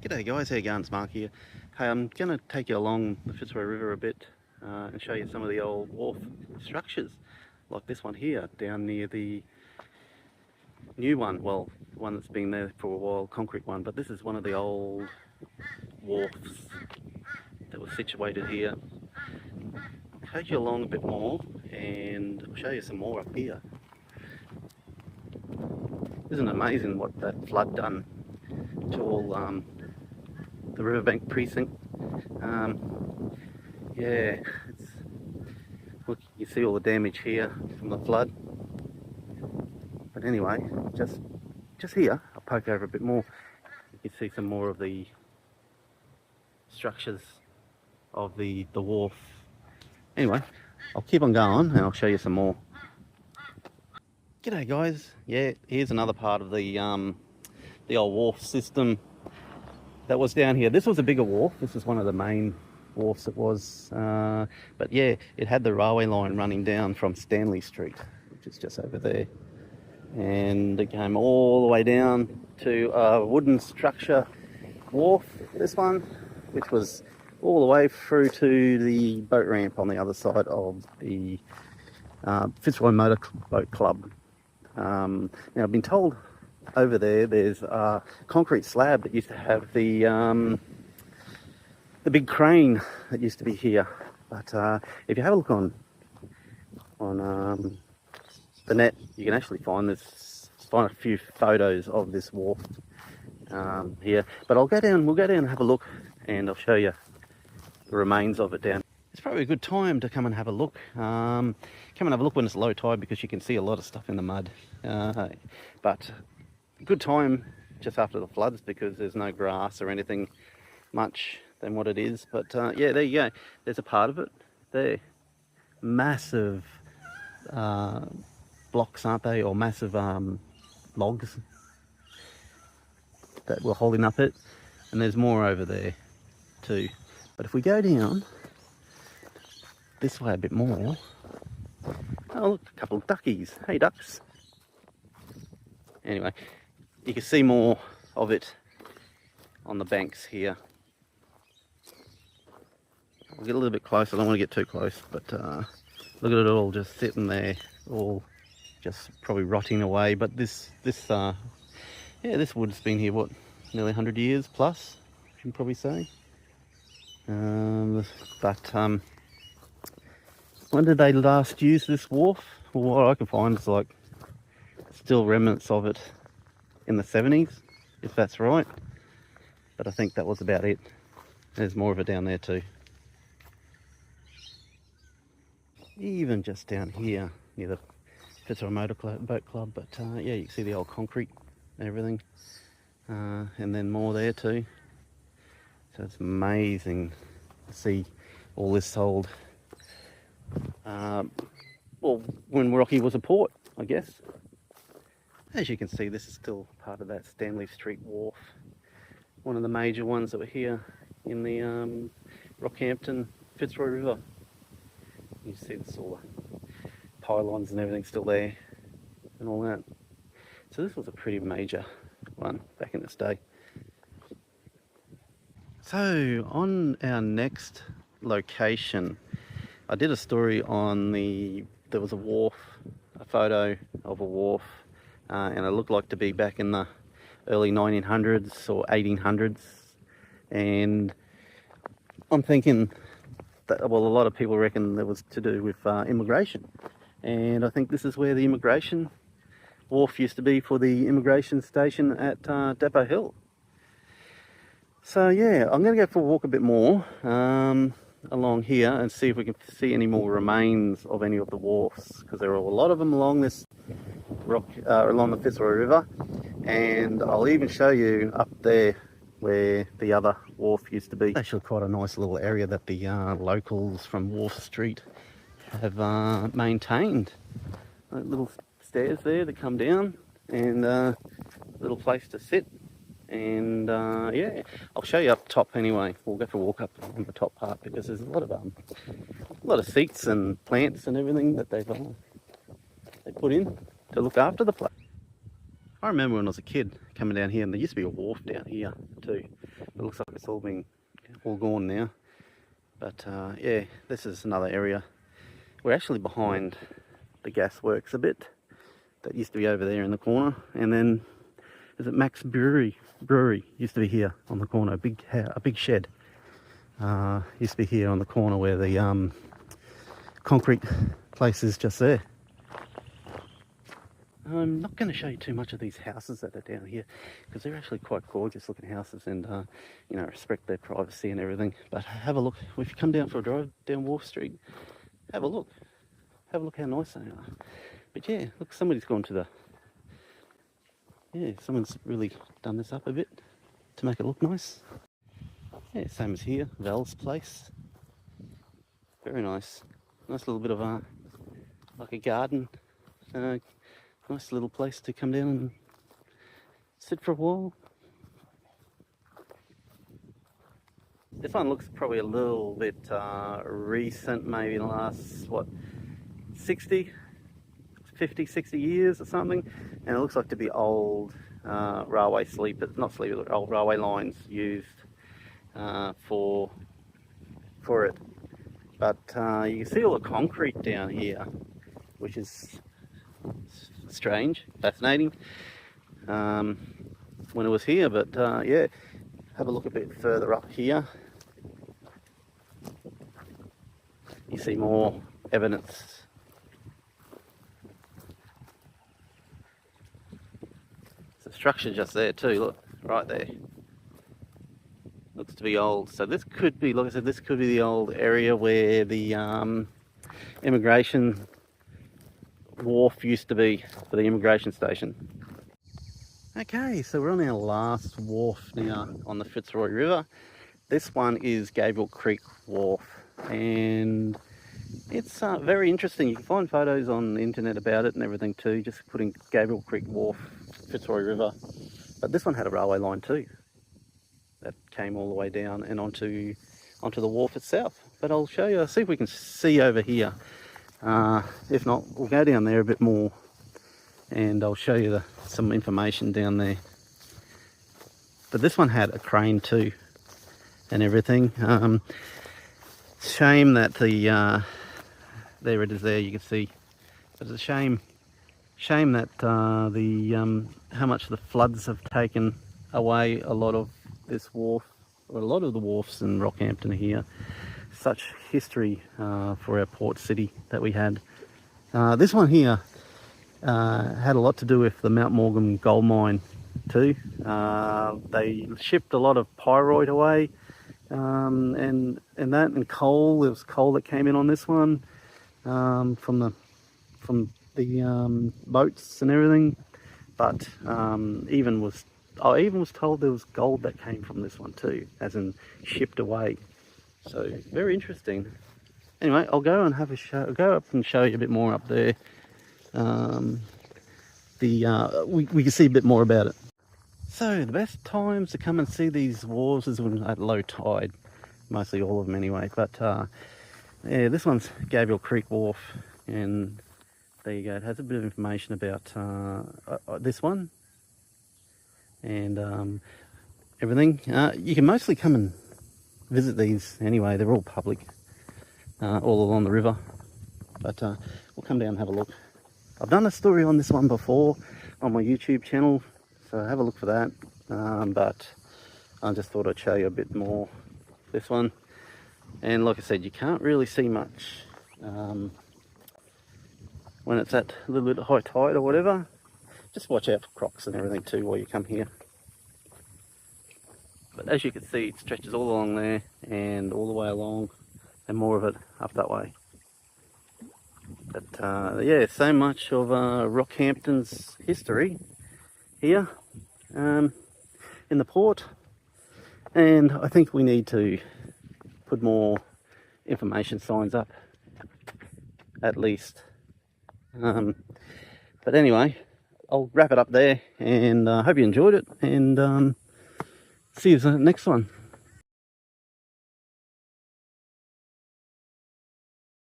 G'day guys, how you going? It's Mark here. Hey, I'm going to take you along the Fitzroy River a bit and show you some of the old wharf structures, like this one here, down near the new one, well, the one that's been there for a while, concrete one, but this is one of the old wharfs that was situated here. I'll take you along a bit more and I'll show you some more up here. Isn't it amazing what that flood done to all the riverbank precinct? Yeah, look, you see all the damage here from the flood. But anyway, just here, I'll poke over a bit more. You can see some more of the structures of the wharf. Anyway, I'll keep on going and I'll show you some more. G'day guys. Yeah, here's another part of the old wharf system that was down here. This was a bigger wharf. This is one of the main wharfs it was. But yeah, it had the railway line running down from Stanley Street, which is just over there. And it came all the way down to a wooden structure wharf, this one, which was all the way through to the boat ramp on the other side of the Fitzroy Motor Boat Club. Now I've been told over there's a concrete slab that used to have the big crane that used to be here. But if you have a look on the net, you can actually find a few photos of this wharf here. But we'll go down and have a look, and I'll show you the remains of it down. It's probably a good time to come and have a look. Come and have a look when it's low tide, because you can see a lot of stuff in the mud. But good time just after the floods, because there's no grass or anything much than what it is. But yeah, there you go. There's a part of it there. Massive blocks, aren't they? Or massive logs that were holding up it. And there's more over there too. But if we go down this way a bit more, oh look, a couple of duckies. Hey ducks. Anyway, you can see more of it on the banks here. I'll get a little bit closer. I don't want to get too close, but look at it all just sitting there, all just probably rotting away. But this wood's been here, what, nearly 100 years plus, you can probably say. But when did they last use this wharf? Well, what I can find is like still remnants of it in the 70s, if that's right. But I think that was about it. There's more of it down there too. Even just down here near the Fitzroy Motor Boat Club. But yeah, you can see the old concrete and everything. And then more there too. So it's amazing to see all this old, well, when Rocky was a port, I guess. As you can see, this is still part of that Stanley Street Wharf. One of the major ones that were here in the Rockhampton, Fitzroy River. You see this, all the pylons and everything still there and all that. So this was a pretty major one back in its day. So on our next location, I did a story on there was a wharf, a photo of a wharf, and it looked like to be back in the early 1900s or 1800s. And I'm thinking that, well, a lot of people reckon it was to do with immigration. And I think this is where the immigration wharf used to be for the immigration station at Depo Hill. So yeah, I'm going to go for a walk a bit more along here and see if we can see any more remains of any of the wharfs, because there are a lot of them along this along the Fitzroy River, and I'll even show you up there where the other wharf used to be. Actually quite a nice little area that the locals from Wharf Street have maintained. Little stairs there that come down, and a little place to sit. And yeah, I'll show you up top anyway. We'll go for a walk up on the top part, because there's a lot of seats and plants and everything that they put in to look after the place. I remember when I was a kid coming down here, and there used to be a wharf down here too. It looks like it's all gone now. But yeah, this is another area. We're actually behind the gas works a bit. That used to be over there in the corner, and then is it Max Brewery used to be here on the corner, a big shed used to be here on the corner where the concrete place is just there. I'm not going to show you too much of these houses that are down here because they're actually quite gorgeous looking houses, and you know, respect their privacy and everything. But have a look. If you come down for a drive down Wharf Street, have a look how nice they are. But yeah, look, somebody's gone to someone's really done this up a bit to make it look nice. Yeah, same as here, Val's place. Very nice. Nice little bit of like a garden. Nice little place to come down and sit for a while. This one looks probably a little bit recent, maybe in the last, 50, 60 years or something. And it looks like to be old railway old railway lines used for it. But you can see all the concrete down here, which is strange, fascinating when it was here. But yeah, have a look a bit further up here. You see more evidence. There's a structure just there too, look, right there. Looks to be old. So this could be, like I said, this could be the old area where the immigration wharf used to be for the immigration station. Okay, so we're on our last wharf now on the Fitzroy River. This one is Gavial Creek Wharf, and it's very interesting. You can find photos on the internet about it and everything too, just putting Gavial Creek Wharf, Fitzroy River. But this one had a railway line too that came all the way down and onto the wharf itself. But I'll show you, see if we can see over here. If not, we'll go down there a bit more and I'll show you some information down there. But this one had a crane too and everything. Shame that the there it is there, you can see. It's a shame that how much the floods have taken away a lot of this wharf, or a lot of the wharfs in Rockhampton here. Such history for our port city that we had. This one here had a lot to do with the Mount Morgan gold mine too. They shipped a lot of pyrite away, and coal. There was coal that came in on this one from the boats and everything. But I even was told there was gold that came from this one too, as in shipped away. So very interesting. Anyway, I'll go and have a show. I'll go up and show you a bit more up there. We can see a bit more about it. So the best times to come and see these wharves is when at low tide, mostly all of them anyway. But yeah, this one's Gavial Creek Wharf, and there you go. It has a bit of information about this one and everything. You can mostly come and visit these anyway. They're all public, all along the river. But we'll come down and have a look. I've done a story on this one before on my YouTube channel, so have a look for that. But I just thought I'd show you a bit more this one. And like I said, you can't really see much when it's at a little bit high tide or whatever. Just watch out for crocs and everything too while you come here. But as you can see, it stretches all along there and all the way along, and more of it up that way. But yeah, so much of Rockhampton's history here in the port, and I think we need to put more information signs up, at least. But anyway, I'll wrap it up there, and I hope you enjoyed it, and see you in the next one.